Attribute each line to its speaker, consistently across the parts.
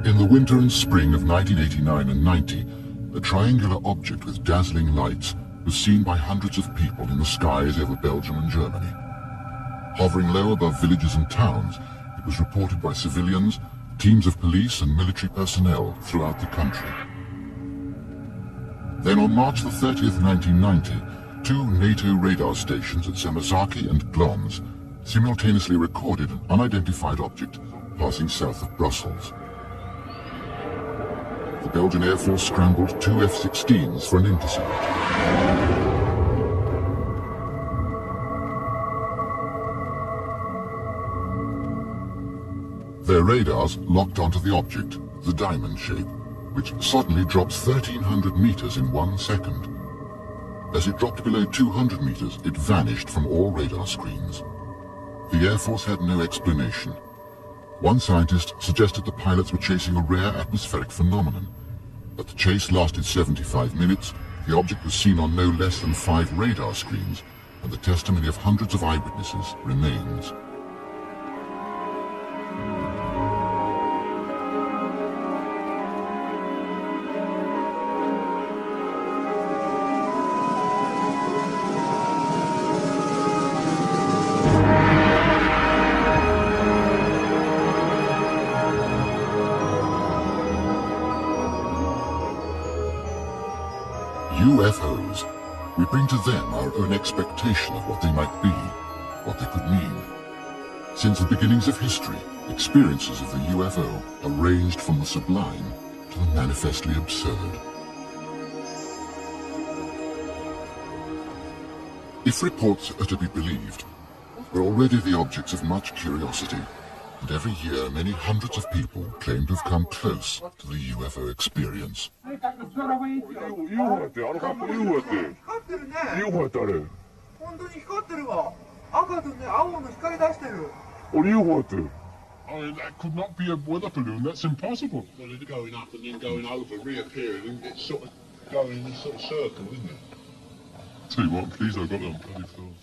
Speaker 1: In the winter and spring of 1989 and 90, a triangular object with dazzling lights was seen by hundreds of people in the skies over Belgium and Germany. Hovering low above villages and towns, it was reported by civilians, teams of police and military personnel throughout the country. Then on March the 30th, 1990, two NATO radar stations at Samazaki and Glons simultaneously recorded an unidentified object passing south of Brussels. The Belgian Air Force scrambled two F-16s for an intercept. Their radars locked onto the object, the diamond shape, which suddenly drops 1,300 meters in 1 second. As it dropped below 200 meters, it vanished from all radar screens. The Air Force had no explanation. One scientist suggested the pilots were chasing a rare atmospheric phenomenon. But the chase lasted 75 minutes, the object was seen on no less than 5 radar screens, and the testimony of hundreds of eyewitnesses remains. UFOs. We bring to them our own expectation of what they might be, what they could mean. Since the beginnings of history, experiences of the UFO have ranged from the sublime to the manifestly absurd. If reports are to be believed, we're already the objects of much curiosity, and every year many hundreds of people claim to have come close to the UFO experience.
Speaker 2: I mean, that could not be a weather balloon, that's impossible.
Speaker 3: Well, it's going up and then going over, reappearing, and it's sort of going in a sort of circle, isn't it?
Speaker 2: Tell you what, please, I've got it on bloody film.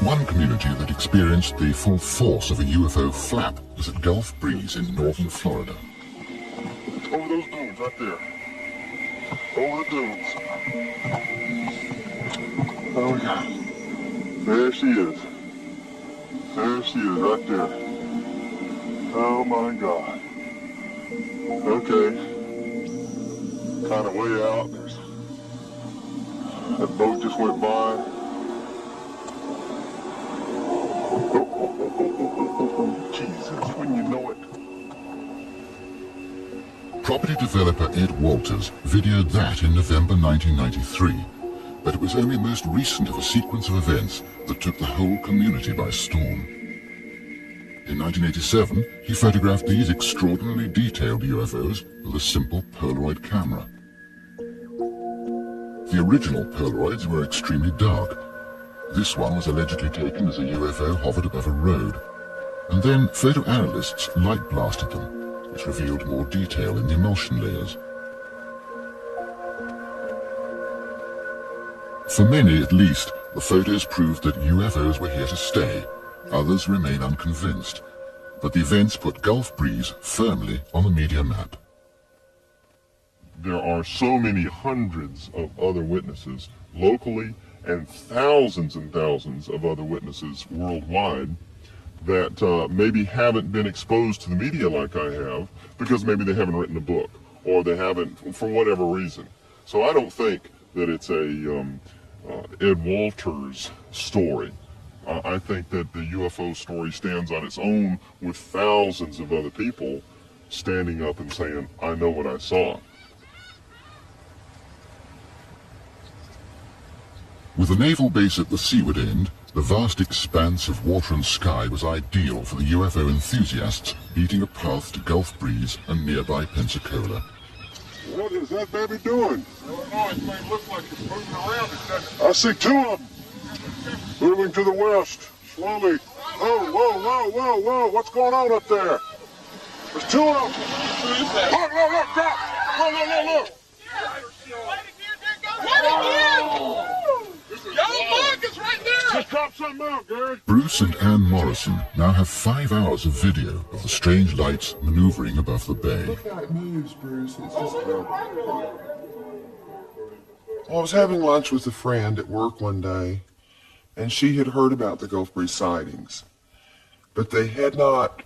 Speaker 1: One community that experienced the full force of a UFO flap was at Gulf Breeze in northern Florida.
Speaker 2: Over those dunes, right there. Over the dunes. Oh my God. There she is. There she is, right there. Oh my God. Okay. Kind of way out. That boat just went by. Oh, Jesus, when you know it.
Speaker 1: Property developer Ed Walters videoed that in November 1993, but it was only most recent of a sequence of events that took the whole community by storm. In 1987, he photographed these extraordinarily detailed UFOs with a simple Polaroid camera. The original Polaroids were extremely dark. This one was allegedly taken as a UFO hovered above a road. And then photo analysts light blasted them, which revealed more detail in the emulsion layers. For many, at least, the photos proved that UFOs were here to stay. Others remain unconvinced. But the events put Gulf Breeze firmly on the media map.
Speaker 2: There are so many hundreds of other witnesses locally and thousands of other witnesses worldwide that maybe haven't been exposed to the media like I have because maybe they haven't written a book or they haven't for whatever reason. So I don't think that it's a Ed Walters story. I think that the UFO story stands on its own with thousands of other people standing up and saying, I know what I saw.
Speaker 1: With a naval base at the seaward end, the vast expanse of water and sky was ideal for the UFO enthusiasts beating a path to Gulf Breeze and nearby Pensacola.
Speaker 2: What is that baby doing? I don't know, it may look like it's moving around. I see 2 of them. Moving to the west, slowly. Whoa, whoa, whoa, whoa, whoa, what's going on up there? There's 2 of them. Look, look, look, drop. Look, look, look, look.
Speaker 4: What again? Yellow bug is right there!
Speaker 2: just dropped something out, Gary.
Speaker 1: Bruce and Ann Morrison now have 5 hours of video of the strange lights maneuvering above the bay.
Speaker 4: Look how it moves, Bruce. It's just... I was having lunch with a friend at work one day, and she had heard about the Gulf Breeze sightings, but they had not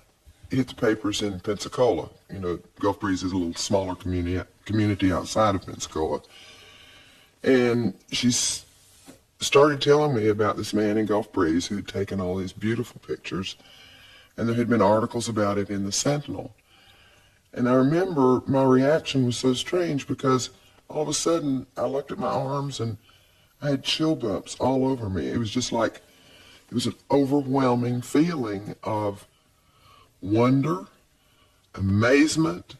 Speaker 4: hit the papers in Pensacola. You know, Gulf Breeze is a little smaller community outside of Pensacola. And she started telling me about this man in Gulf Breeze who had taken all these beautiful pictures, and there had been articles about it in the Sentinel. And I remember my reaction was so strange because all of a sudden I looked at my arms and I had chill bumps all over me. It was just like, it was an overwhelming feeling of wonder, amazement,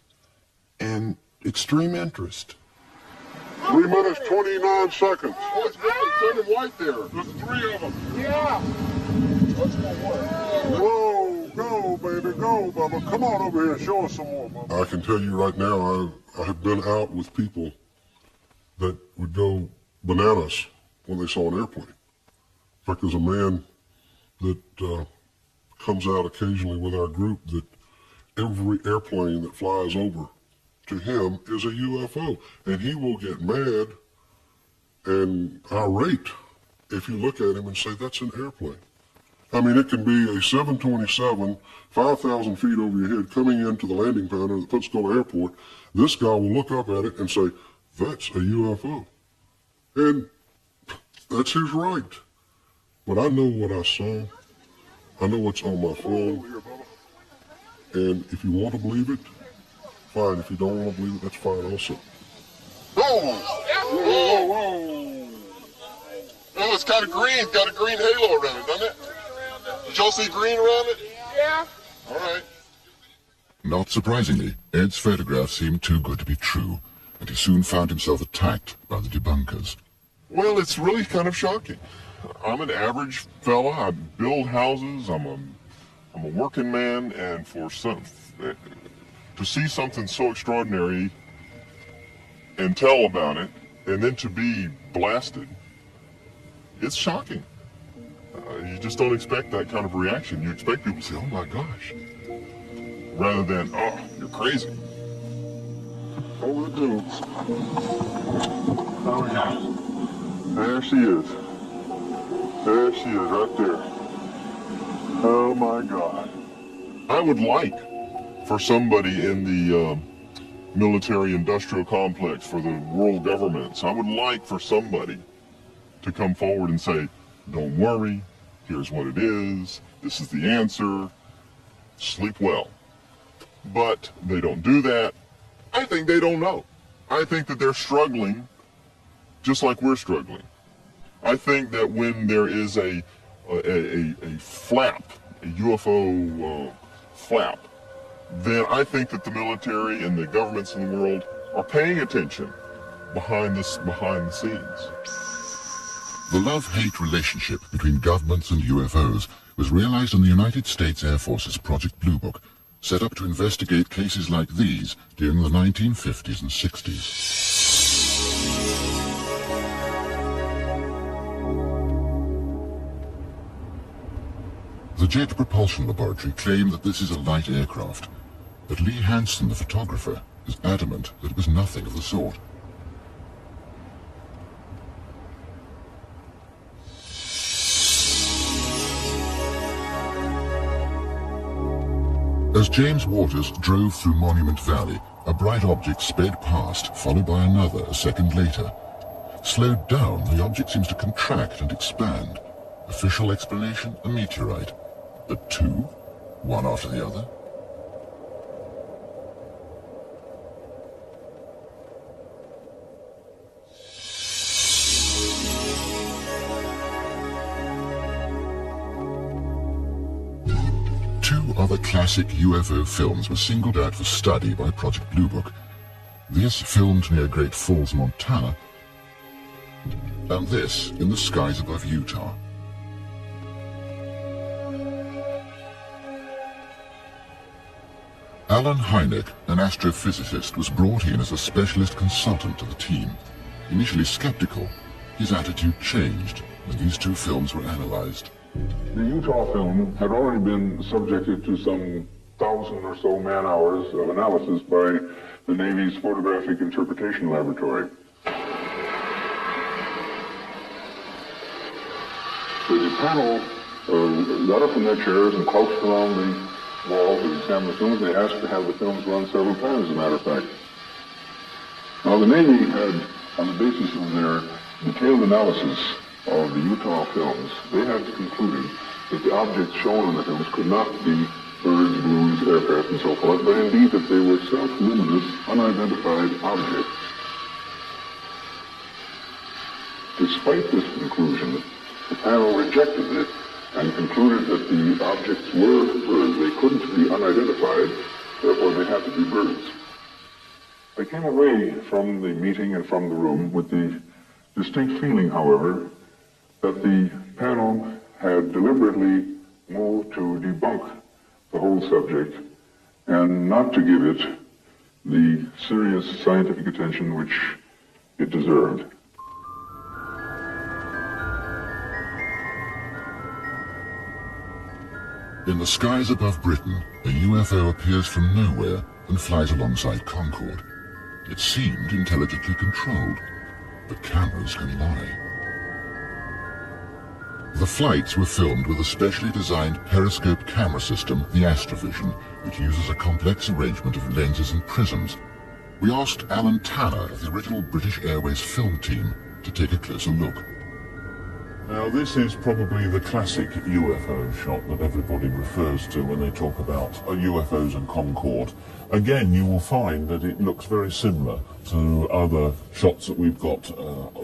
Speaker 4: and extreme interest.
Speaker 2: 3 minutes, 29 seconds. Oh, it's turning white there. There's 3 of them.
Speaker 3: Yeah.
Speaker 2: Whoa, go, baby, go, Bubba. Come on over here and show us some more, Bubba. I can tell you right now, I have been out with people that would go bananas when they saw an airplane. In fact, there's a man that comes out occasionally with our group that every airplane that flies over to him is a UFO, and he will get mad and irate if you look at him and say that's an airplane. I mean, it can be a 727, 5,000 feet over your head coming into the landing pad at the Pensacola airport. This guy will look up at it and say, that's a UFO. And that's his right. But I know what I saw. I know what's on my phone. And if you want to believe it, fine. If you don't want to believe it, that's fine also.
Speaker 4: Whoa! Whoa, whoa! Oh, it's kind of green. Got a green halo around it, doesn't it? Did y'all see green around it?
Speaker 3: Yeah.
Speaker 4: All right.
Speaker 1: Not surprisingly, Ed's photographs seemed too good to be true, and he soon found himself attacked by the debunkers.
Speaker 2: Well, it's really kind of shocking. I'm an average fella. I build houses. I'm a working man, and to see something so extraordinary and tell about it, and then to be blasted, it's shocking. You just don't expect that kind of reaction. You expect people to say, oh my gosh, rather than, oh, you're crazy. Oh, the dudes. Oh yeah. There she is. There she is, right there. Oh my God. I would like for somebody in the military-industrial complex, for the world governments, I would like for somebody to come forward and say, don't worry, here's what it is, this is the answer, sleep well. But they don't do that. I think they don't know. I think that they're struggling just like we're struggling. I think that when there is a flap, a UFO flap, then I think that the military and the governments in the world are paying attention behind the scenes.
Speaker 1: The love-hate relationship between governments and UFOs was realized in the United States Air Force's Project Blue Book, set up to investigate cases like these during the 1950s and 60s. The Jet Propulsion Laboratory claimed that this is a light aircraft, but Lee Hansen, the photographer, is adamant that it was nothing of the sort. As James Waters drove through Monument Valley, a bright object sped past, followed by another a second later. Slowed down, the object seems to contract and expand. Official explanation, a meteorite. But two, one after the other. Two other classic UFO films were singled out for study by Project Blue Book. This filmed near Great Falls, Montana, and this in the skies above Utah. Alan Hynek, an astrophysicist, was brought in as a specialist consultant to the team. Initially skeptical, his attitude changed when these two films were analyzed.
Speaker 2: The Utah film had already been subjected to some 1,000 or so man-hours of analysis by the Navy's Photographic Interpretation Laboratory. So the panel got up from their chairs and crouched around the wall to examine the films. They asked to have the films run several times, as a matter of fact. Now, the Navy had, on the basis of their detailed analysis of the Utah films, they had concluded that the objects shown in the films could not be birds, balloons, aircraft, and so forth, but indeed that they were self-luminous, unidentified objects. Despite this conclusion, the panel rejected it and concluded that the objects were birds. They couldn't be unidentified, therefore they had to be birds. I came away from the meeting and from the room with the distinct feeling, however, that the panel had deliberately moved to debunk the whole subject and not to give it the serious scientific attention which it deserved.
Speaker 1: In the skies above Britain, a UFO appears from nowhere and flies alongside Concorde. It seemed intelligently controlled, but cameras can lie. The flights were filmed with a specially designed periscope camera system, the Astrovision, which uses a complex arrangement of lenses and prisms. We asked Alan Tanner of the original British Airways film team to take a closer look.
Speaker 5: Now, this is probably the classic UFO shot that everybody refers to when they talk about UFOs and Concorde. Again, you will find that it looks very similar to other shots that we've got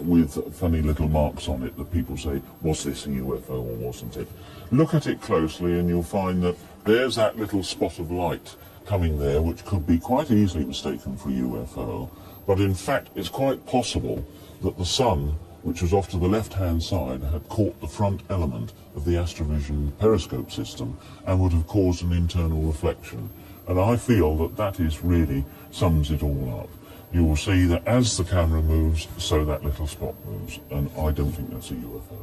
Speaker 5: with funny little marks on it that people say, was this a UFO or wasn't it? Look at it closely and you'll find that there's that little spot of light coming there, which could be quite easily mistaken for a UFO. But in fact, it's quite possible that the sun, which was off to the left-hand side, had caught the front element of the Astrovision periscope system and would have caused an internal reflection. And I feel that that is really sums it all up. You will see that as the camera moves, so that little spot moves, and I don't think that's a UFO.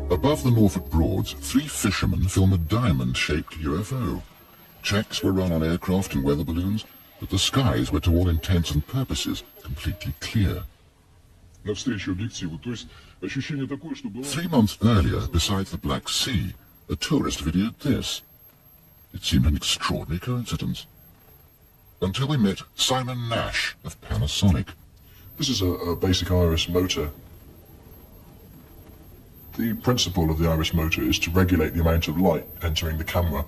Speaker 1: Above the Norfolk Broads, 3 fishermen film a diamond-shaped UFO. Checks were run on aircraft and weather balloons, but the skies were to all intents and purposes completely clear. 3 months earlier, beside the Black Sea, a tourist videoed this. It seemed an extraordinary coincidence. Until we met Simon Nash of Panasonic.
Speaker 4: This is a basic iris motor. The principle of the iris motor is to regulate the amount of light entering the camera.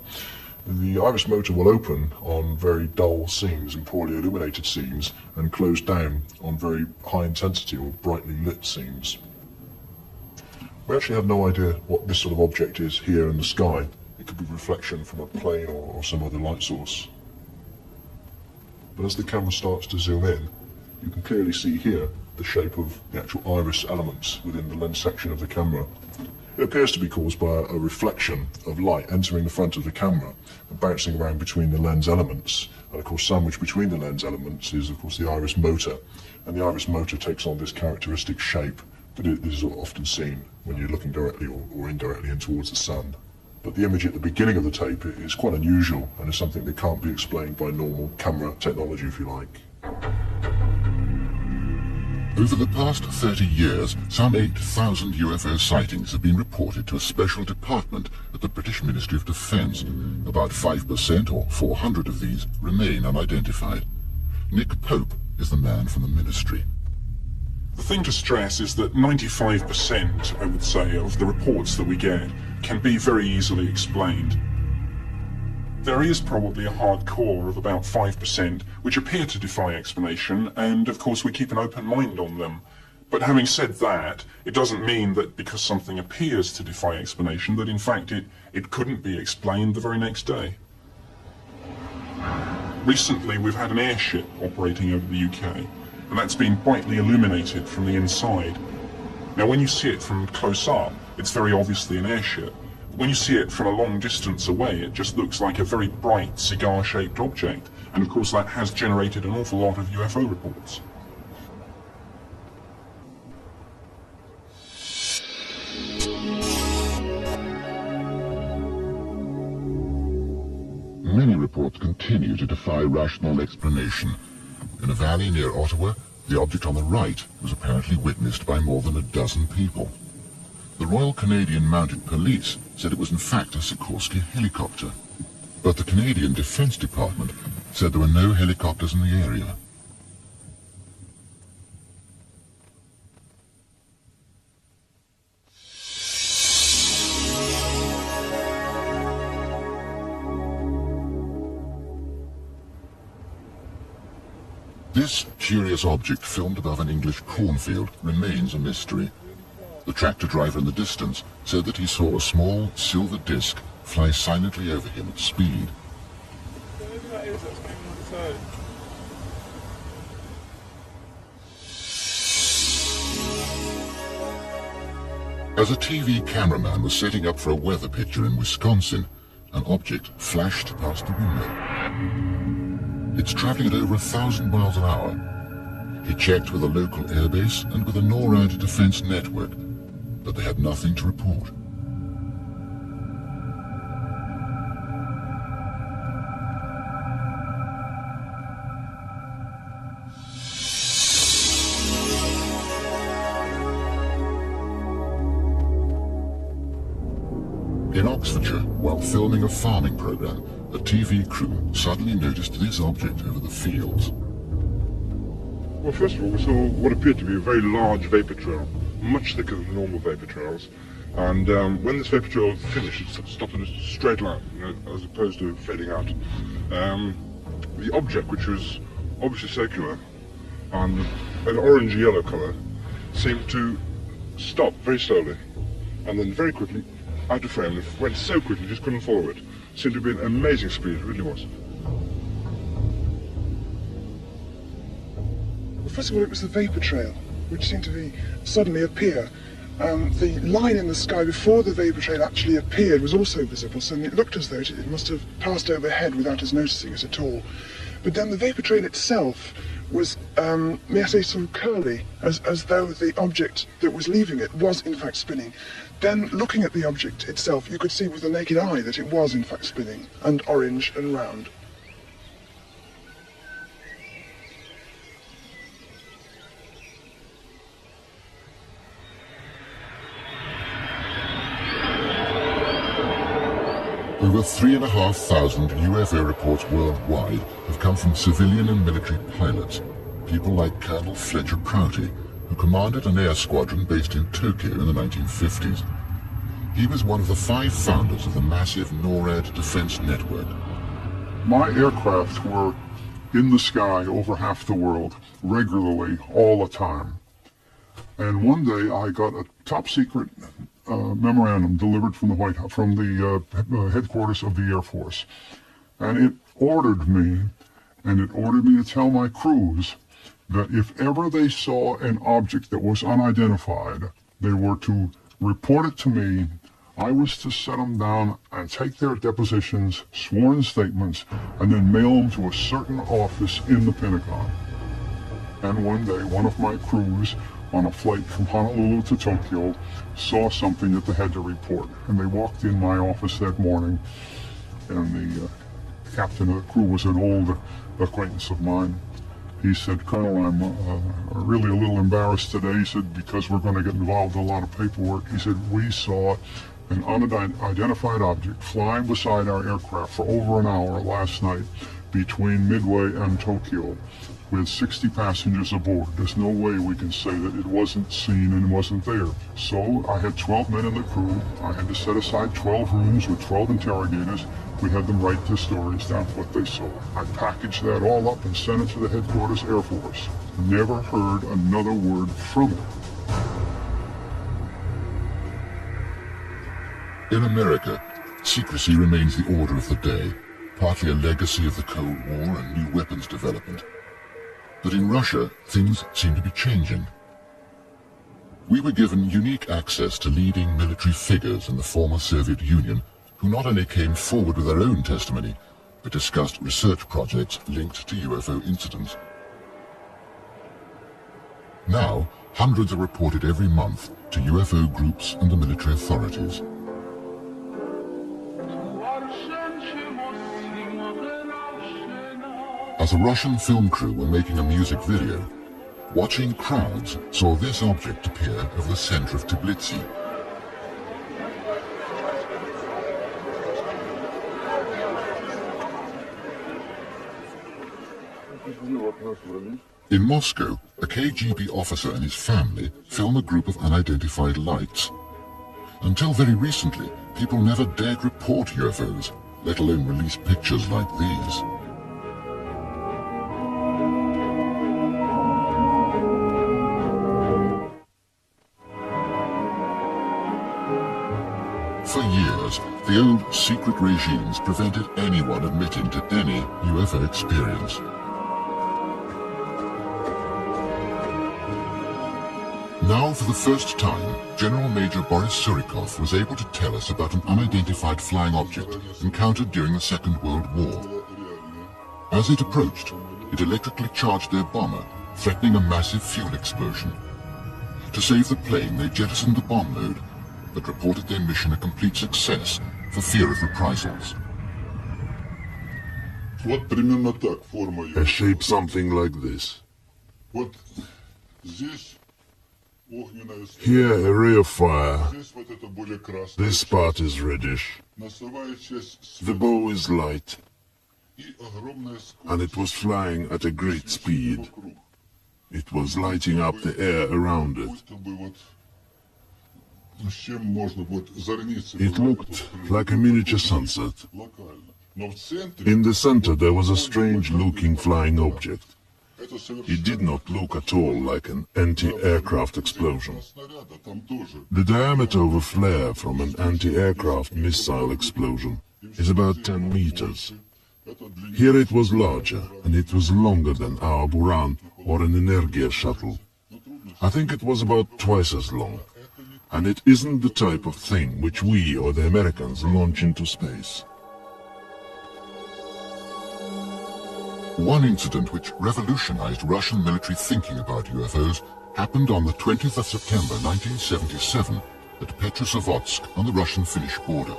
Speaker 4: The iris motor will open on very dull scenes and poorly illuminated scenes and close down on very high intensity or brightly lit scenes. We actually have no idea what this sort of object is here in the sky. It could be a reflection from a plane or some other light source. But as the camera starts to zoom in, you can clearly see here the shape of the actual iris elements within the lens section of the camera. It appears to be caused by a reflection of light entering the front of the camera and bouncing around between the lens elements. And of course, sandwiched between the lens elements is of course the iris motor. And the iris motor takes on this characteristic shape that is often seen when you're looking directly or indirectly in towards the sun. But the image at the beginning of the tape is quite unusual and is something that can't be explained by normal camera technology, if you like.
Speaker 1: Over the past 30 years, some 8,000 UFO sightings have been reported to a special department at the British Ministry of Defence. About 5% or 400 of these remain unidentified. Nick Pope is the man from the ministry.
Speaker 6: The thing to stress is that 95%, I would say, of the reports that we get can be very easily explained. There is probably a hard core of about 5% which appear to defy explanation, and of course we keep an open mind on them. But having said that, it doesn't mean that because something appears to defy explanation that in fact it couldn't be explained the very next day. Recently we've had an airship operating over the UK, and that's been brightly illuminated from the inside. Now, when you see it from close up, it's very obviously an airship. When you see it from a long distance away, it just looks like a very bright cigar-shaped object. And of course, that has generated an awful lot of UFO reports.
Speaker 1: Many reports continue to defy rational explanation. In a valley near Ottawa, the object on the right was apparently witnessed by more than a dozen people. The Royal Canadian Mounted Police said it was in fact a Sikorsky helicopter, but the Canadian Defence Department said there were no helicopters in the area. This curious object filmed above an English cornfield remains a mystery. The tractor driver in the distance said that he saw a small silver disc fly silently over him at speed. As a TV cameraman was setting up for a weather picture in Wisconsin, an object flashed past the window. It's traveling at over 1,000 miles an hour. He checked with a local airbase and with a NORAD defense network, but they had nothing to report. In Oxfordshire, while filming a farming program, a TV crew suddenly noticed this object over the fields.
Speaker 2: Well, first of all, we saw what appeared to be a very large vapor trail, much thicker than normal vapor trails. And when this vapor trail finished, it stopped in a straight line, as opposed to fading out. The object, which was obviously circular and an orange-yellow colour, seemed to stop very slowly, and then very quickly out of frame. It went so quickly, you just couldn't follow it. It seemed to be an amazing speed, it really was.
Speaker 7: Well, first of all, it was the vapor trail, which seemed to be suddenly appear. The line in the sky before the vapor trail actually appeared was also visible, so it looked as though it must have passed overhead without us noticing it at all. But then the vapor trail itself was, may I say, sort of curly, as though the object that was leaving it was in fact spinning. Then, looking at the object itself, you could see with the naked eye that it was in fact spinning, and orange and round.
Speaker 1: Over 3,500 UFO reports worldwide have come from civilian and military pilots, people like Colonel Fletcher Prouty, who commanded an air squadron based in Tokyo in the 1950s. He was one of the 5 founders of the massive NORAD defense network.
Speaker 5: My aircraft were in the sky over half the world, regularly, all the time. And one day I got a top secret memorandum delivered from the White House, from the headquarters of the Air Force. And it ordered me to tell my crews that if ever they saw an object that was unidentified, they were to report it to me. I was to set them down and take their depositions, sworn statements, and then mail them to a certain office in the Pentagon. And one day, one of my crews on a flight from Honolulu to Tokyo saw something that they had to report. And they walked in my office that morning, and the captain of the crew was an old acquaintance of mine. He said, "Colonel, I'm really a little embarrassed today." He said, "because we're going to get involved in a lot of paperwork." He said, "We saw an unidentified object flying beside our aircraft for over an hour last night between Midway and Tokyo with 60 passengers aboard. There's no way we can say that it wasn't seen and wasn't there." So I had 12 men in the crew. I had to set aside 12 rooms with 12 interrogators. We had them write their stories down, what they saw. I packaged that all up and sent it to the headquarters Air Force. Never heard another word from it.
Speaker 1: In America, secrecy remains the order of the day, partly a legacy of the Cold War and new weapons development. But in Russia, things seem to be changing. we were given unique access to leading military figures in the former Soviet Union who not only came forward with their own testimony, but discussed research projects linked to UFO incidents. Now, hundreds are reported every month to UFO groups and the military authorities. As a Russian film crew were making a music video, watching crowds saw this object appear over the center of Tbilisi. In Moscow, a KGB officer and his family film a group of unidentified lights. Until very recently, people never dared report UFOs, let alone release pictures like these. For years, the old secret regimes prevented anyone admitting to any UFO experience. Now, for the first time, General Major Boris Surikov was able to tell us about an unidentified flying object encountered during the Second World War. As it approached, it electrically charged their bomber, threatening a massive fuel explosion. To save the plane, they jettisoned the bomb load, but reported their mission a complete success for fear of reprisals.
Speaker 8: A shape something like this. Here a ray of fire. This part is reddish. The bow is light, and it was flying at a great speed. It was lighting up the air around it. It looked like a miniature sunset. In the center there was a strange-looking flying object. It did not look at all like an anti-aircraft explosion. The diameter of a flare from an anti-aircraft missile explosion is about 10 meters. Here it was larger, and it was longer than our Buran or an Energia shuttle. I think it was about twice as long. And it isn't the type of thing which we or the Americans launch into space.
Speaker 1: One incident which revolutionized Russian military thinking about UFOs happened on the 20th of September 1977 at Petrozavodsk on the Russian-Finnish border.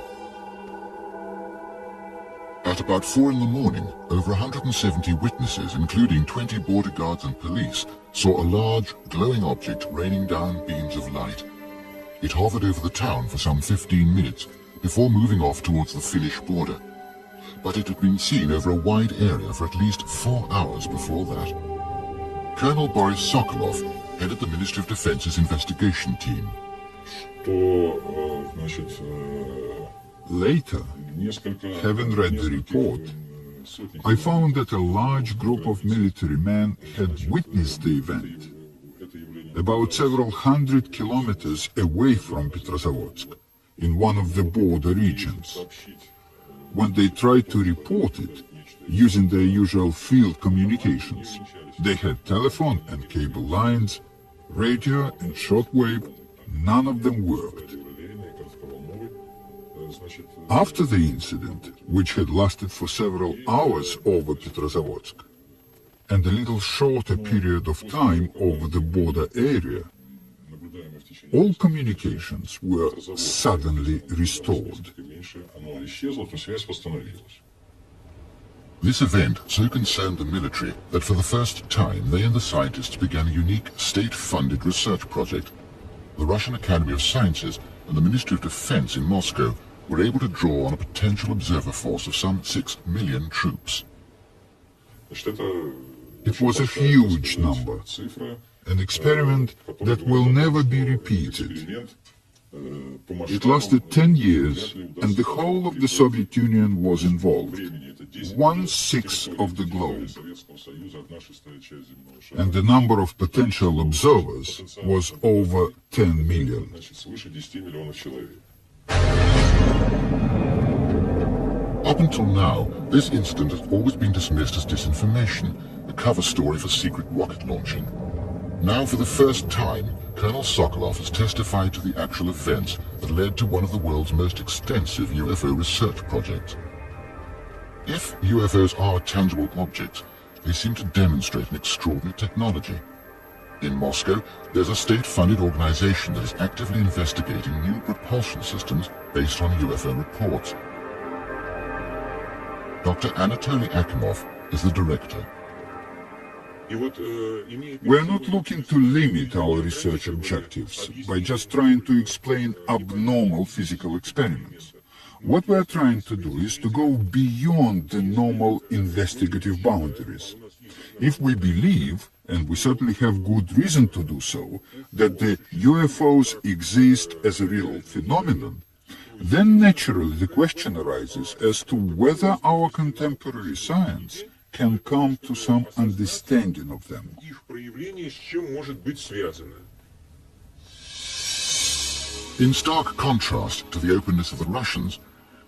Speaker 1: At about 4 in the morning, over 170 witnesses, including 20 border guards and police, saw a large, glowing object raining down beams of light. It hovered over the town for some 15 minutes before moving off towards the Finnish border. But it had been seen over a wide area for at least 4 hours before that. Colonel Boris Sokolov headed the Ministry of Defense's investigation team.
Speaker 9: Later, having read the report, I found that a large group of military men had witnessed the event, about several hundred kilometers away from Petrozavodsk, in one of the border regions. When they tried to report it, using their usual field communications, they had telephone and cable lines, radio and shortwave, none of them worked. After the incident, which had lasted for several hours over Petrozavodsk, and a little shorter period of time over the border area, all communications were suddenly restored.
Speaker 1: This event so concerned the military that for the first time they and the scientists began a unique state-funded research project. The Russian Academy of Sciences and the Ministry of Defense in Moscow were able to draw on a potential observer force of some 6 million troops.
Speaker 9: It was a huge number, an experiment that will never be repeated. It lasted 10 years, and the whole of the Soviet Union was involved, 1/6 of the globe. And the number of potential observers was over 10 million.
Speaker 1: Up until now, this incident has always been dismissed as disinformation, a cover story for secret rocket launching. Now, for the first time, Colonel Sokolov has testified to the actual events that led to one of the world's most extensive UFO research projects. If UFOs are tangible objects, they seem to demonstrate an extraordinary technology. In Moscow, there's a state-funded organization that is actively investigating new propulsion systems based on UFO reports. Dr. Anatoly Akimov is the director.
Speaker 9: We're not looking to limit our research objectives by just trying to explain abnormal physical experiments. What we're trying to do is to go beyond the normal investigative boundaries. If we believe, and we certainly have good reason to do so, that the UFOs exist as a real phenomenon, then naturally the question arises as to whether our contemporary science can come to some understanding of them.
Speaker 1: In stark contrast to the openness of the Russians,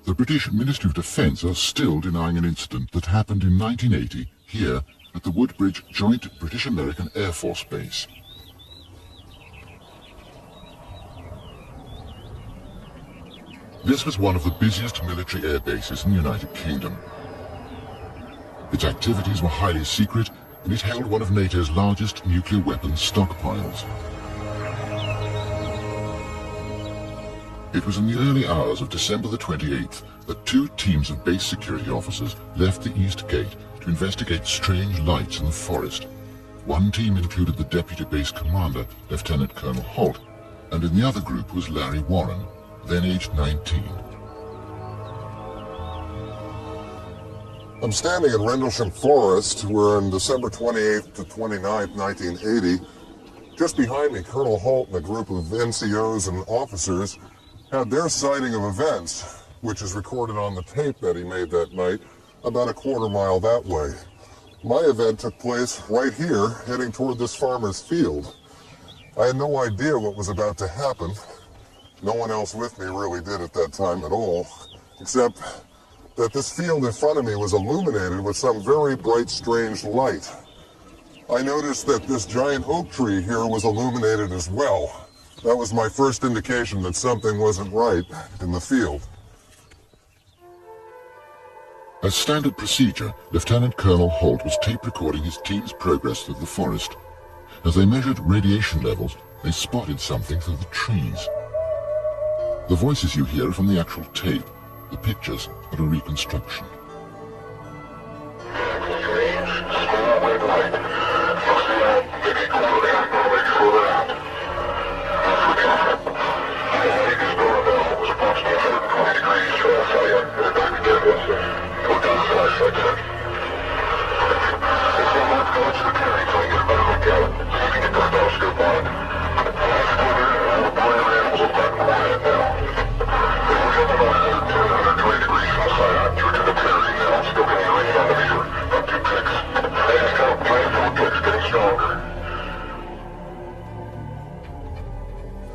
Speaker 1: the British Ministry of Defence are still denying an incident that happened in 1980 here at the Woodbridge Joint British-American Air Force Base. This was one of the busiest military air bases in the United Kingdom. Its activities were highly secret, and it held one of NATO's largest nuclear weapons stockpiles. It was in the early hours of December the 28th that two teams of base security officers left the East Gate to investigate strange lights in the forest. One team included the deputy base commander, Lieutenant Colonel Holt, and in the other group was Larry Warren, then aged 19.
Speaker 10: I'm standing in Rendlesham Forest. We're on December 28th to 29th, 1980. Just behind me, Colonel Holt and a group of NCOs and officers had their sighting of events, which is recorded on the tape that he made that night, about a quarter mile that way. My event took place right here, heading toward this farmer's field. I had no idea what was about to happen. No one else with me really did at that time at all, except that this field in front of me was illuminated with some very bright, strange light. I noticed that this giant oak tree here was illuminated as well. That was my first indication that something wasn't right in the field.
Speaker 1: As standard procedure, Lieutenant Colonel Holt was tape recording his team's progress through the forest. As they measured radiation levels, they spotted something through the trees. The voices you hear are from the actual tape. The pictures are a reconstruction.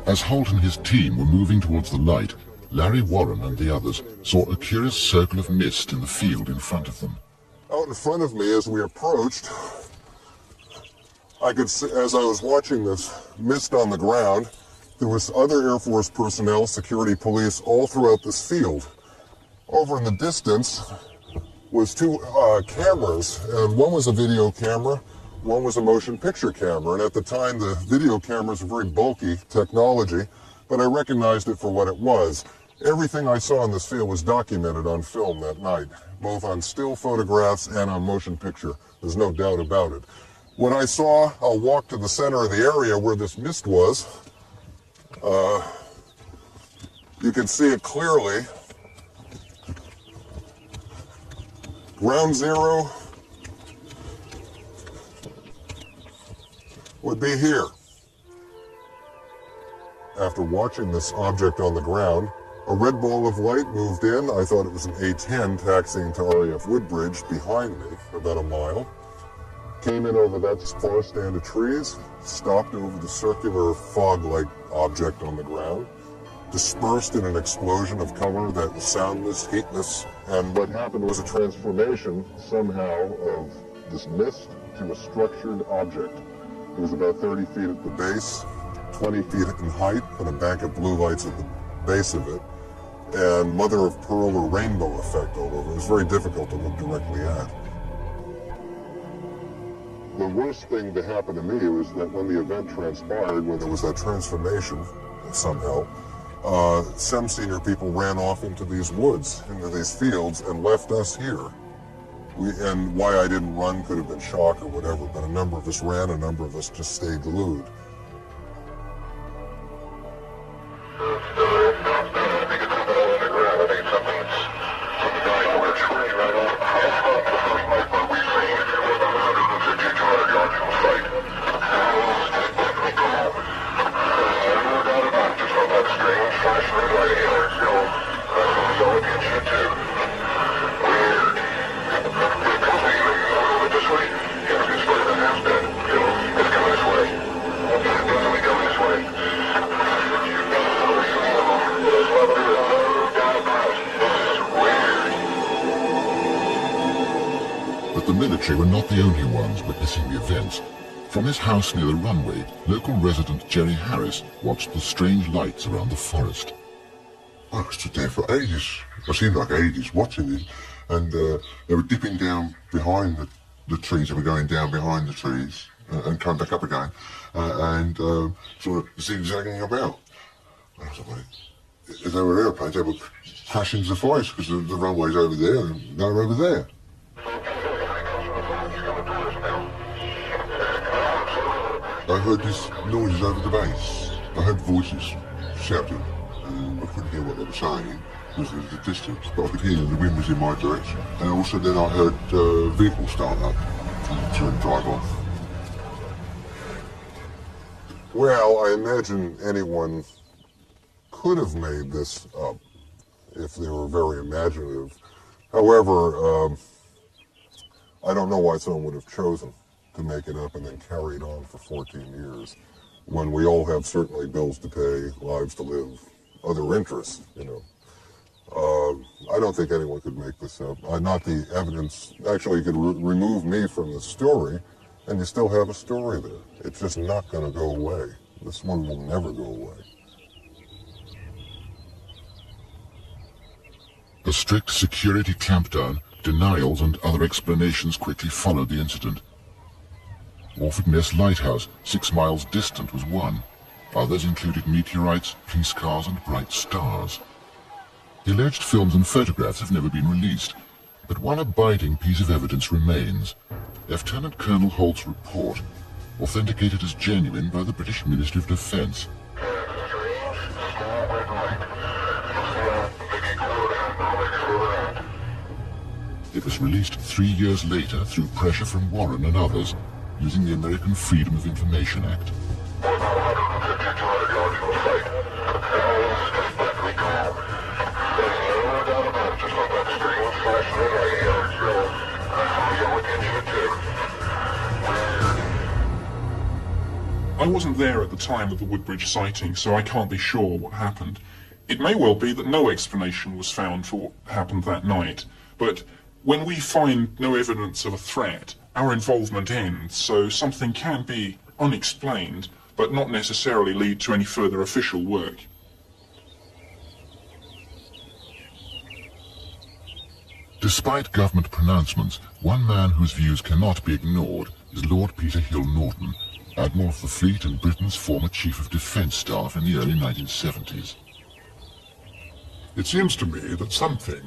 Speaker 1: As Holt and his team were moving towards the light, Larry Warren and the others saw a curious circle of mist in the field in front of them.
Speaker 10: Out in front of me as we approached, I could see, as I was watching this mist on the ground, there was other Air Force personnel, security police, all throughout this field. Over in the distance was two cameras, and one was a video camera, one was a motion picture camera, and at the time the video cameras were very bulky technology, but I recognized it for what it was. Everything I saw in this field was documented on film that night, both on still photographs and on motion picture. There's no doubt about it. When I saw, I'll walk to the center of the area where this mist was. You can see it clearly. Ground zero would be here. After watching this object on the ground, a red ball of light moved in. I thought it was an A-10 taxiing to RAF Woodbridge behind me, about a mile. Came in over that far stand of trees, stopped over the circular fog-like object on the ground, dispersed in an explosion of color that was soundless, heatless, and what happened was a transformation somehow of this mist to a structured object. It was about 30 feet at the base, 20 feet in height and a bank of blue lights at the base of it, and mother of pearl or rainbow effect all over. It was very difficult to look directly at. The worst thing to happen to me was that when the event transpired, when there was that transformation somehow, some senior people ran off into these woods, into these fields, and left us here. And why I didn't run could have been shock or whatever, but a number of us ran, a number of us just stayed glued.
Speaker 1: The military were not the only ones witnessing the events. From his house near the runway, local resident Jerry Harris watched the strange lights around the forest.
Speaker 8: I stood there for ages. I seemed like ages watching it, and they were dipping down behind the trees. They were going down behind the trees and coming back up again, and sort of zigzagging about. I was like, if they were airplanes, they would crash into the forest because the runway's over there and they're over there. I heard these noises over the base. I heard voices shouting. I couldn't hear what they were saying because there was a distance, but I could hear the wind was in my direction. And also then I heard vehicles start up and drive off.
Speaker 10: Well, I imagine anyone could have made this up if they were very imaginative. However, I don't know why someone would have chosen to make it up and then carry it on for 14 years when we all have certainly bills to pay, lives to live, other interests, you know. I don't think anyone could make this up. Not the evidence. Actually, you could remove me from the story and you still have a story there. It's just not going to go away. This one will never go away.
Speaker 1: A strict security clampdown, denials and other explanations quickly followed the incident. Orford Ness Lighthouse, 6 miles distant, was one. Others included meteorites, police cars and bright stars. The alleged films and photographs have never been released, but one abiding piece of evidence remains. Lieutenant Colonel Holt's report, authenticated as genuine by the British Ministry of Defence. It was released 3 years later through pressure from Warren and others, using the American Freedom of Information Act.
Speaker 6: I wasn't there at the time of the Woodbridge sighting, so I can't be sure what happened. It may well be that no explanation was found for what happened that night, but when we find no evidence of a threat, our involvement ends, so something can be unexplained, but not necessarily lead to any further official work.
Speaker 1: Despite government pronouncements, one man whose views cannot be ignored is Lord Peter Hill Norton, Admiral of the Fleet and Britain's former Chief of Defence Staff in the early 1970s.
Speaker 8: It seems to me that something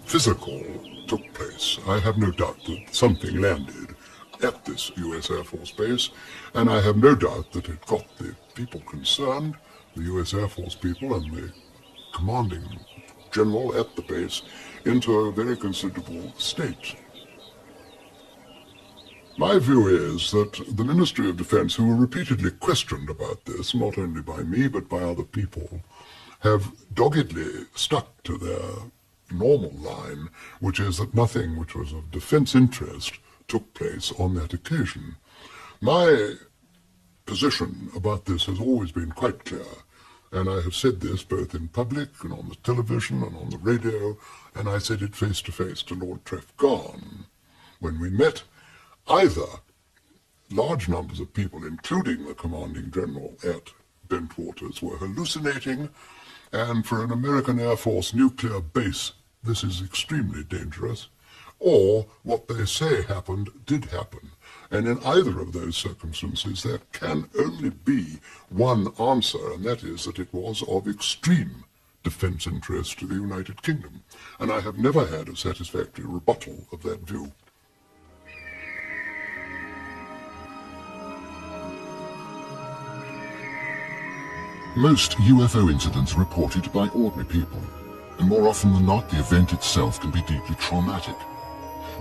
Speaker 8: physical took place. I have no doubt that something landed at this U.S. Air Force base, and I have no doubt that it got the people concerned, the U.S. Air Force people and the commanding general at the base, into a very considerable state. My view is that the Ministry of Defense, who were repeatedly questioned about this, not only by me but by other people, have doggedly stuck to their normal line, which is that nothing which was of defense interest took place on that occasion. My position about this has always been quite clear, and I have said this both in public and on the television and on the radio, and I said it face to face to Lord Trefgarne when we met. Either
Speaker 1: Large numbers of people, including the commanding general at Bentwaters, were hallucinating, and for an American Air Force nuclear base, this is extremely dangerous. Or what they say happened did happen, and in either of those circumstances there can only be one answer, and that is that it was of extreme defense interest to the United Kingdom, and I have never had a satisfactory rebuttal of that view. Most UFO incidents are reported by ordinary people, and more often than not the event itself can be deeply traumatic.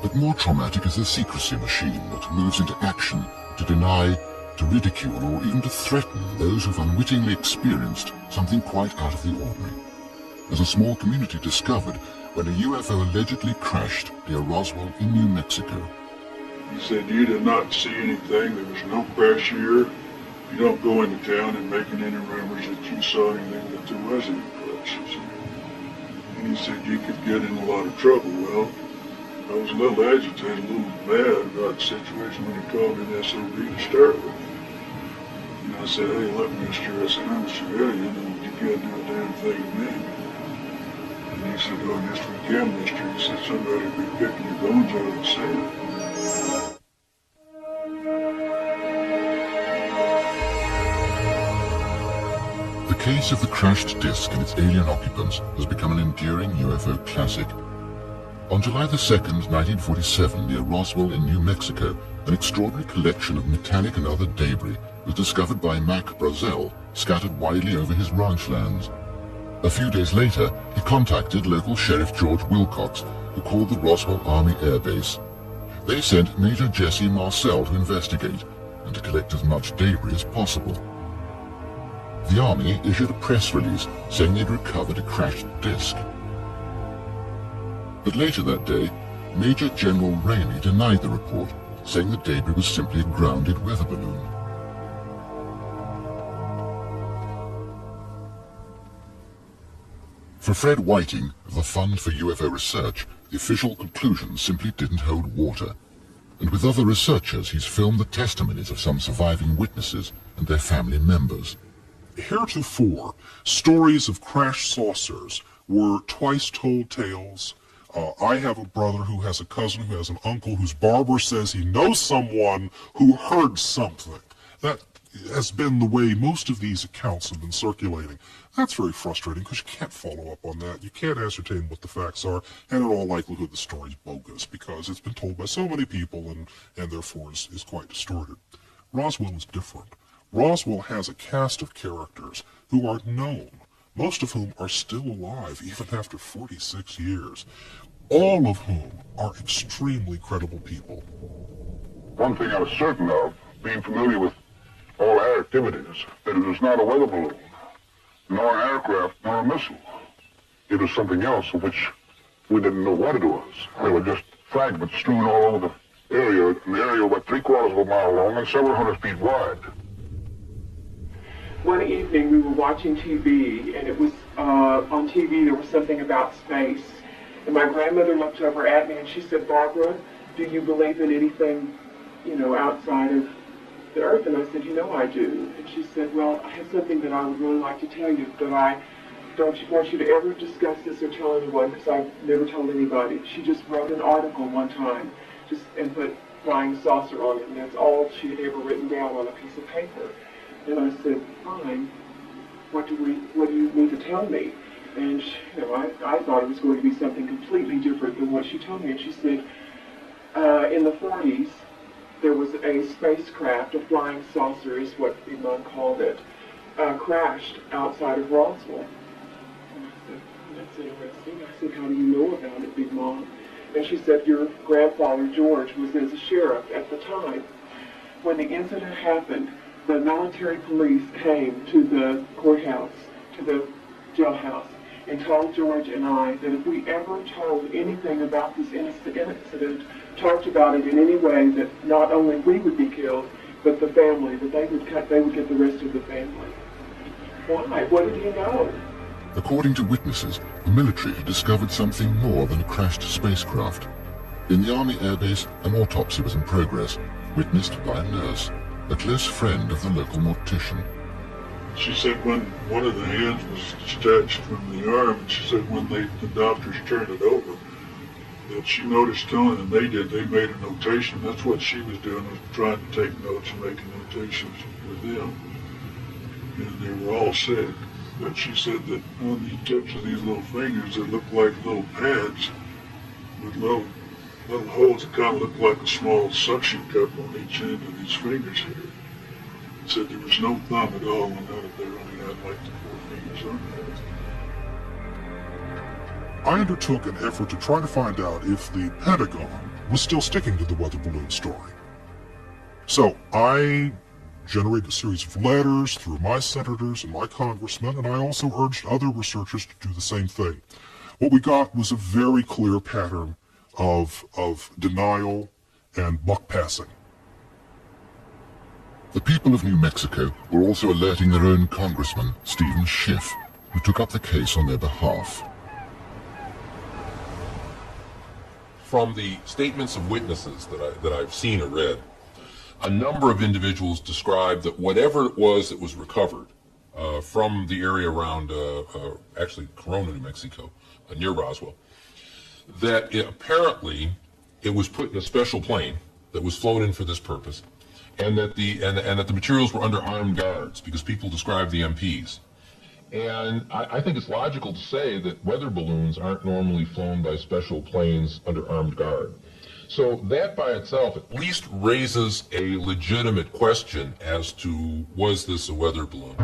Speaker 1: But more traumatic is the secrecy machine that moves into action to deny, to ridicule, or even to threaten those who've unwittingly experienced something quite out of the ordinary. As a small community discovered when a UFO allegedly crashed near Roswell in New Mexico.
Speaker 9: He said, "You did not see anything. There was no crash here. You don't go into town and making any rumors that you saw anything, that there was any crashes." And he said you could get in a lot of trouble. Well, I was a little agitated, a little mad about the situation when he called me the SOB to start with. And I said, "Hey, look, mister," I said, "I'm a civilian, and you can't do a damn thing to me." And he said, "Oh, yes, we can, mister." He said, "Somebody will be picking your bones out of the sand."
Speaker 1: The case of the crashed disc and its alien occupants has become an enduring UFO classic. On July the 2nd, 1947, near Roswell in New Mexico, an extraordinary collection of metallic and other debris was discovered by Mac Brazel, scattered widely over his ranch lands. A few days later, he contacted local Sheriff George Wilcox, who called the Roswell Army Air Base. They sent Major Jesse Marcel to investigate and to collect as much debris as possible. The Army issued a press release saying they'd recovered a crashed disc. But later that day, Major General Ramey denied the report, saying the debris was simply a grounded weather balloon. For Fred Whiting of the Fund for UFO Research, the official conclusions simply didn't hold water. And with other researchers, he's filmed the testimonies of some surviving witnesses and their family members.
Speaker 6: Heretofore, stories of crashed saucers were twice-told tales. I have a brother who has a cousin who has an uncle whose barber says he knows someone who heard something. That has been the way most of these accounts have been circulating. That's very frustrating because you can't follow up on that. You can't ascertain what the facts are, and in all likelihood the story's bogus because it's been told by so many people and therefore is quite distorted. Roswell is different. Roswell has a cast of characters who are known, most of whom are still alive even after 46 years, all of whom are extremely credible people.
Speaker 8: One thing I was certain of, being familiar with all our activities, that it was not a weather balloon, nor an aircraft, nor a missile. It was something else of which we didn't know what it was. They were just fragments strewn all over the area, an area about 3/4 of a mile long and several hundred feet wide.
Speaker 11: One evening we were watching TV, and it was on TV there was something about space. And my grandmother looked over at me and she said, "Barbara, do you believe in anything, outside of the earth?" And I said, "I do." And she said, "Well, I have something that I would really like to tell you, but I don't want you to ever discuss this or tell anyone because I've never told anybody." She just wrote an article one time and put flying saucer on it, and that's all she had ever written down on a piece of paper. And I said, "Fine, what do you need to tell me?" And I thought it was going to be something completely different than what she told me. And she said, in the 40s, there was a spacecraft, a flying saucer is what Iman called it, crashed outside of Roswell. And I said, "That's interesting." I said, "How do you know about it, Big Mom?" And she said, "Your grandfather, George, was as a sheriff at the time. When the incident happened, the military police came to the courthouse, to the jailhouse, and told George and I that if we ever told anything about this incident, talked about it in any way, that not only we would be killed, but the family, that they would get the rest of the family." Why? What did he know?
Speaker 1: According to witnesses, the military had discovered something more than a crashed spacecraft. In the Army airbase, an autopsy was in progress, witnessed by a nurse, a close friend of the local mortician.
Speaker 9: She said when one of the hands was detached from the arm, and she said when the doctors turned it over, that she noticed telling them they made a notation. That's what she was doing, was trying to take notes and making notations with them. And they were all sick. But she said that on the tips of these little fingers, it looked like little pads with little holes that kind of looked like a small suction cup on each end of these fingers here. Said there was no thumb at all, and none of they only had like the 4 fingers on that.
Speaker 4: I undertook an effort to try to find out if the Pentagon was still sticking to the weather balloon story. So I generated a series of letters through my senators and my congressmen, and I also urged other researchers to do the same thing. What we got was a very clear pattern of denial and buck passing.
Speaker 1: The people of New Mexico were also alerting their own congressman, Stephen Schiff, who took up the case on their behalf.
Speaker 12: From the statements of witnesses that I've seen or read, a number of individuals described that whatever it was that was recovered from the area around, actually Corona, New Mexico, near Roswell, that apparently it was put in a special plane that was flown in for this purpose, and that the materials were under armed guards because people described the MPs. And I think it's logical to say that weather balloons aren't normally flown by special planes under armed guard. So that by itself at least raises a legitimate question as to, was this a weather balloon?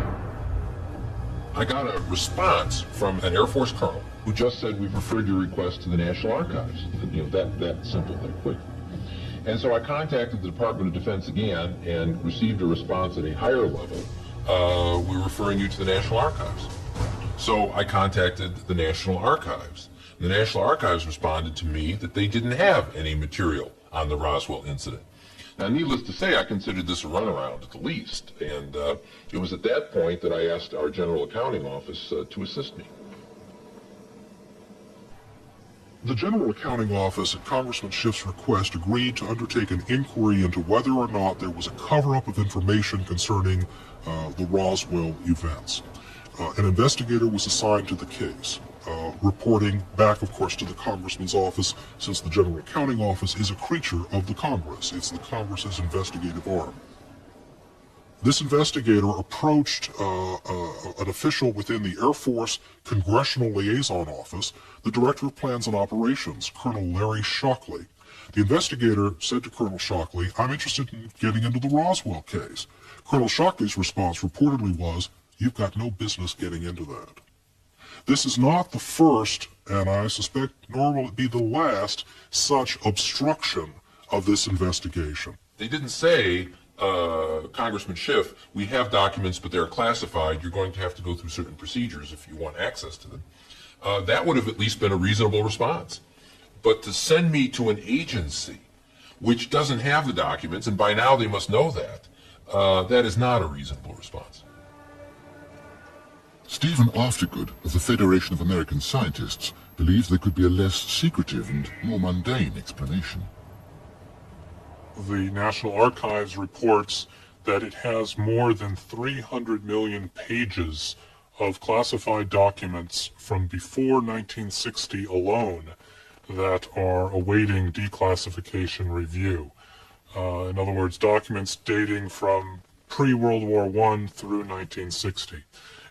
Speaker 12: I got a response from an Air Force colonel who just said, we've referred your request to the National Archives. You know, that simple, that quick. And so I contacted the Department of Defense again and received a response at a higher level. We're referring you to the National Archives. So I contacted the National Archives. The National Archives responded to me that they didn't have any material on the Roswell incident. Now, needless to say, I considered this a runaround at the least, and it was at that point that I asked our General Accounting Office to assist me.
Speaker 4: The General Accounting Office, at Congressman Schiff's request, agreed to undertake an inquiry into whether or not there was a cover-up of information concerning the Roswell events. An investigator was assigned to the case, reporting back, of course, to the Congressman's office, since the General Accounting Office is a creature of the Congress. It's the Congress's investigative arm. This investigator approached an official within the Air Force Congressional Liaison Office, the Director of Plans and Operations, Colonel Larry Shockley. The investigator said to Colonel Shockley, I'm interested in getting into the Roswell case. Colonel Shockley's response reportedly was, you've got no business getting into that. This is not the first, and I suspect nor will it be the last, such obstruction of this investigation.
Speaker 12: They didn't say, Congressman Schiff, we have documents, but they're classified. You're going to have to go through certain procedures if you want access to them. That would have at least been a reasonable response. But to send me to an agency which doesn't have the documents, and by now they must know that, that is not a reasonable response.
Speaker 1: Stephen Aftergood of the Federation of American Scientists believes there could be a less secretive and more mundane explanation.
Speaker 6: The National Archives reports that it has more than 300 million pages of classified documents from before 1960 alone that are awaiting declassification review. In other words, documents dating from pre-World War I through 1960.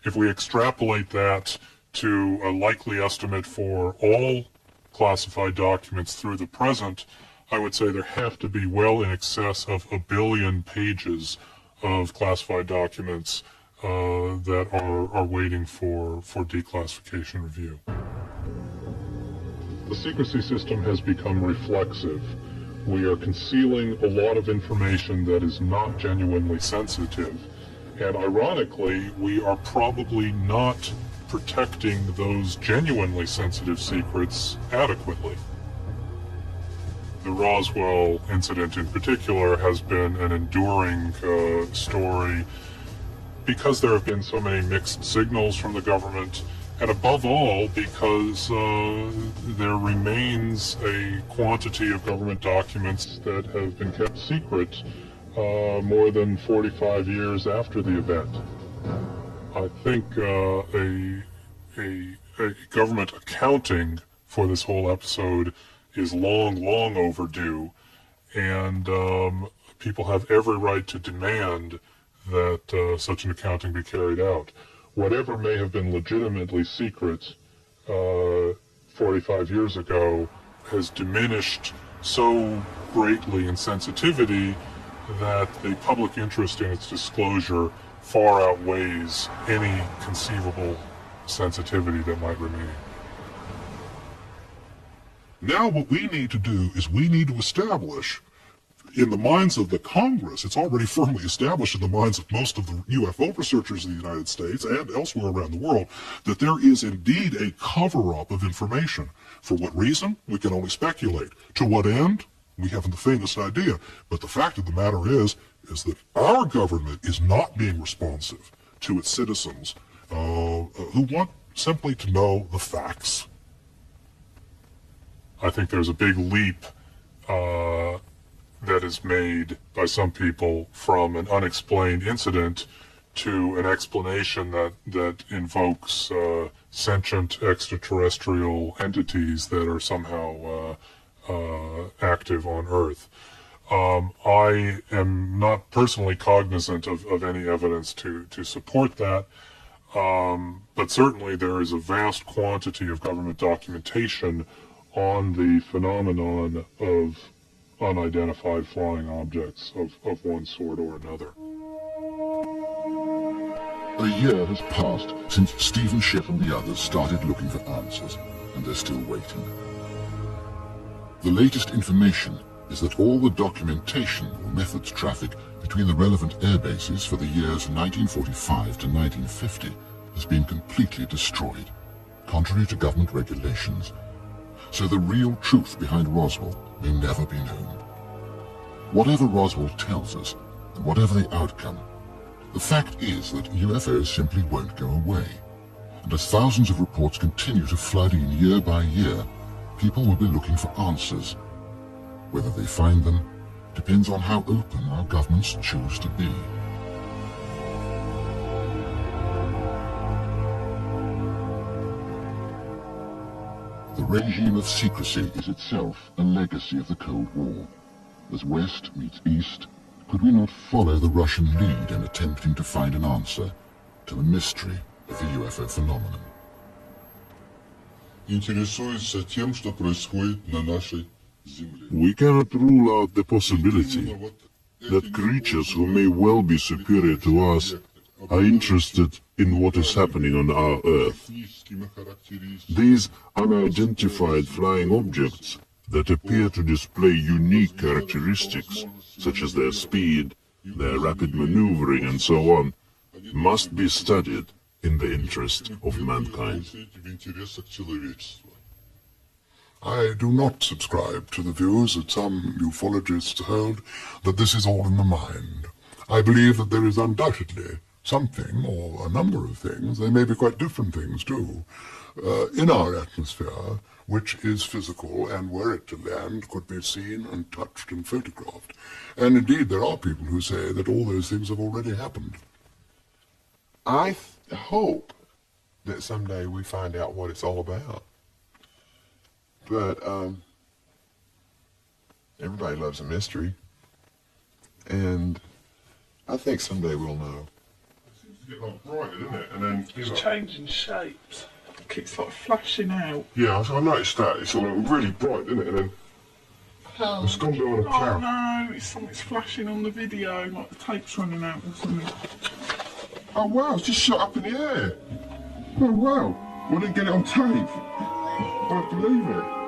Speaker 6: If we extrapolate that to a likely estimate for all classified documents through the present, I would say there have to be well in excess of 1 billion pages of classified documents that are waiting for declassification review. The secrecy system has become reflexive. We are concealing a lot of information that is not genuinely sensitive. And ironically, we are probably not protecting those genuinely sensitive secrets adequately. The Roswell incident in particular has been an enduring story because there have been so many mixed signals from the government And above all, because there remains a quantity of government documents that have been kept secret more than 45 years after the event. I think a government accounting for this whole episode is long overdue, and people have every right to demand that such an accounting be carried out. Whatever may have been legitimately secret 45 years ago has diminished so greatly in sensitivity that the public interest in its disclosure far outweighs any conceivable sensitivity that might remain.
Speaker 5: Now what we need to do is we need to establish in the minds of the Congress, it's already firmly established in the minds of most of the UFO researchers in the United States and elsewhere around the world, that there is indeed a cover-up of information. For what reason? We can only speculate. To what end? We haven't the faintest idea. But the fact of the matter is that our government is not being responsive to its citizens who want simply to know the facts.
Speaker 6: I think there's a big leap that is made by some people from an unexplained incident to an explanation that invokes sentient extraterrestrial entities that are somehow active on Earth. I am not personally cognizant of any evidence to support that, but certainly there is a vast quantity of government documentation on the phenomenon of unidentified flying objects of one sort or another.
Speaker 1: A year has passed since Stephen Schiff and the others started looking for answers, and they're still waiting. The latest information is that all the documentation or methods traffic between the relevant air bases for the years 1945 to 1950 has been completely destroyed, contrary to government regulations. So the real truth behind Roswell may never be known. Whatever Roswell tells us, and whatever the outcome, the fact is that UFOs simply won't go away. And as thousands of reports continue to flood in year by year, people will be looking for answers. Whether they find them depends on how open our governments choose to be. The regime of secrecy is itself a legacy of the Cold War. As West meets East, could we not follow the Russian lead in attempting to find an answer to the mystery of the UFO phenomenon?
Speaker 8: Интересуется тем, что происходит на нашей земле.
Speaker 5: We cannot rule out the possibility that creatures who may well be superior to us are interested in what is happening on our Earth. These unidentified flying objects that appear to display unique characteristics, such as their speed, their rapid maneuvering, and so on, must be studied in the interest of mankind.
Speaker 1: I do not subscribe to the views that some ufologists hold that this is all in the mind. I believe that there is undoubtedly something, or a number of things, they may be quite different things too, in our atmosphere, which is physical, and were it to land could be seen and touched and photographed. And indeed there are people who say that all those things have already happened.
Speaker 4: I hope that someday we find out what it's all about. But everybody loves a mystery, and I think someday we'll know.
Speaker 2: It's getting all bright, isn't it? And then
Speaker 3: It's changing shapes. It's like flashing out.
Speaker 2: yeah, I noticed that. It's all really bright, isn't it? And then it's gone behind a
Speaker 3: Oh
Speaker 2: cloud.
Speaker 3: no, it's something's flashing on the video, like the tape's running out or something.
Speaker 2: Oh wow, it's just shot up in the air. Oh wow, we didn't get it on tape. I don't believe it.